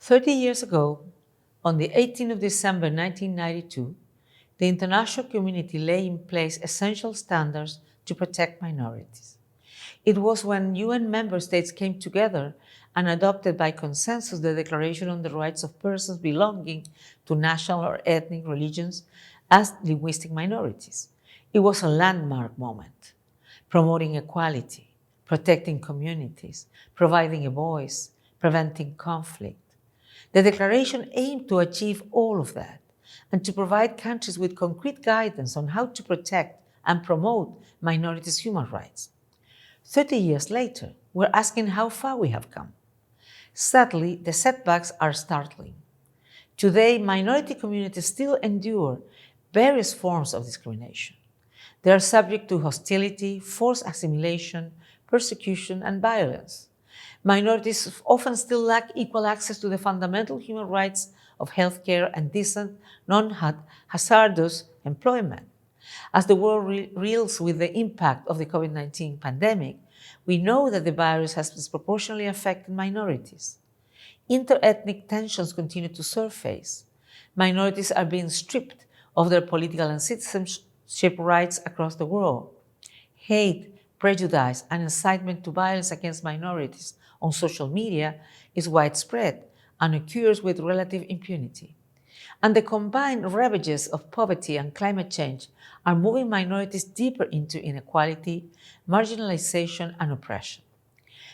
30 years ago, on the 18th of December 1992, the international community laid in place essential standards to protect minorities. It was when UN member states came together and adopted by consensus the Declaration on the Rights of Persons Belonging to National or Ethnic Religions as Linguistic Minorities. It was a landmark moment, promoting equality, protecting communities, providing a voice, preventing conflict. The Declaration aimed to achieve all of that and to provide countries with concrete guidance on how to protect and promote minorities' human rights. 30 years later, we're asking how far we have come. Sadly, the setbacks are startling. Today, minority communities still endure various forms of discrimination. They are subject to hostility, forced assimilation, persecution, and violence. Minorities often still lack equal access to the fundamental human rights of healthcare and decent, non-hazardous employment. As the world reels with the impact of the COVID-19 pandemic, we know that the virus has disproportionately affected minorities. Interethnic tensions continue to surface. Minorities are being stripped of their political and citizenship rights across the world. Hate, prejudice, and incitement to violence against minorities on social media is widespread and occurs with relative impunity. And the combined ravages of poverty and climate change are moving minorities deeper into inequality, marginalization, and oppression.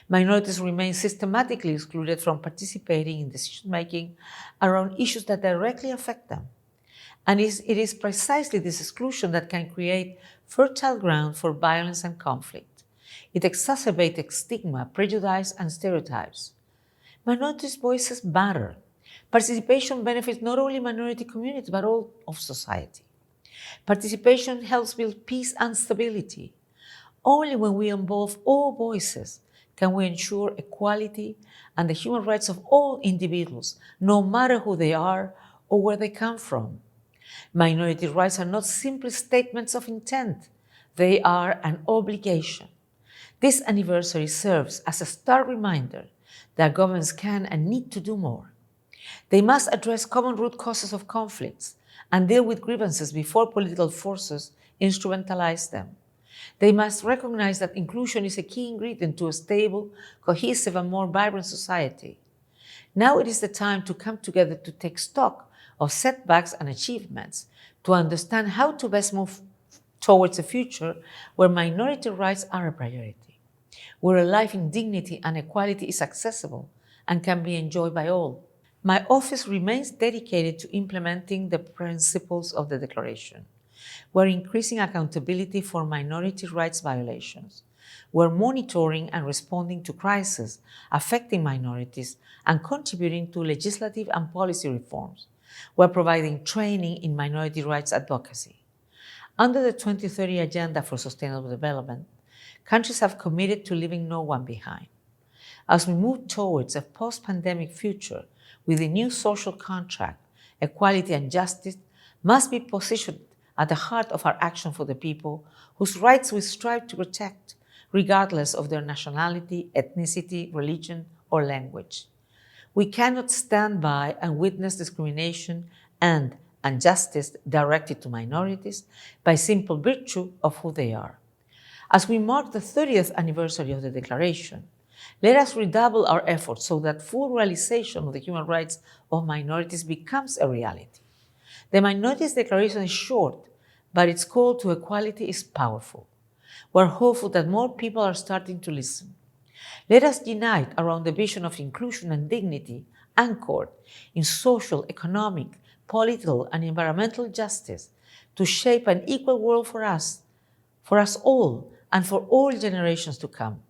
Minorities remain systematically excluded from participating in decision-making around issues that directly affect them. And it is precisely this exclusion that can create fertile ground for violence and conflict. It exacerbates stigma, prejudice, and stereotypes. Minorities' voices matter. Participation benefits not only minority communities, but all of society. Participation helps build peace and stability. Only when we involve all voices can we ensure equality and the human rights of all individuals, no matter who they are or where they come from. Minority rights are not simply statements of intent. They are an obligation. This anniversary serves as a stark reminder that governments can and need to do more. They must address common root causes of conflicts and deal with grievances before political forces instrumentalize them. They must recognize that inclusion is a key ingredient to a stable, cohesive, and more vibrant society. Now it is the time to come together to take stock of setbacks and achievements, to understand how to best move towards a future where minority rights are a priority, where a life in dignity and equality is accessible and can be enjoyed by all. My office remains dedicated to implementing the principles of the Declaration. We're increasing accountability for minority rights violations. We're monitoring and responding to crises affecting minorities and contributing to legislative and policy reforms. We're providing training in minority rights advocacy. Under the 2030 Agenda for Sustainable Development, countries have committed to leaving no one behind. As we move towards a post-pandemic future with a new social contract, equality and justice must be positioned at the heart of our action for the people whose rights we strive to protect, regardless of their nationality, ethnicity, religion, or language. We cannot stand by and witness discrimination and injustice directed to minorities by simple virtue of who they are. As we mark the 30th anniversary of the Declaration, let us redouble our efforts so that full realization of the human rights of minorities becomes a reality. The Minorities Declaration is short, but its call to equality is powerful. We're hopeful that more people are starting to listen. Let us unite around the vision of inclusion and dignity anchored in social, economic, political, and environmental justice to shape an equal world for us all, and for all generations to come.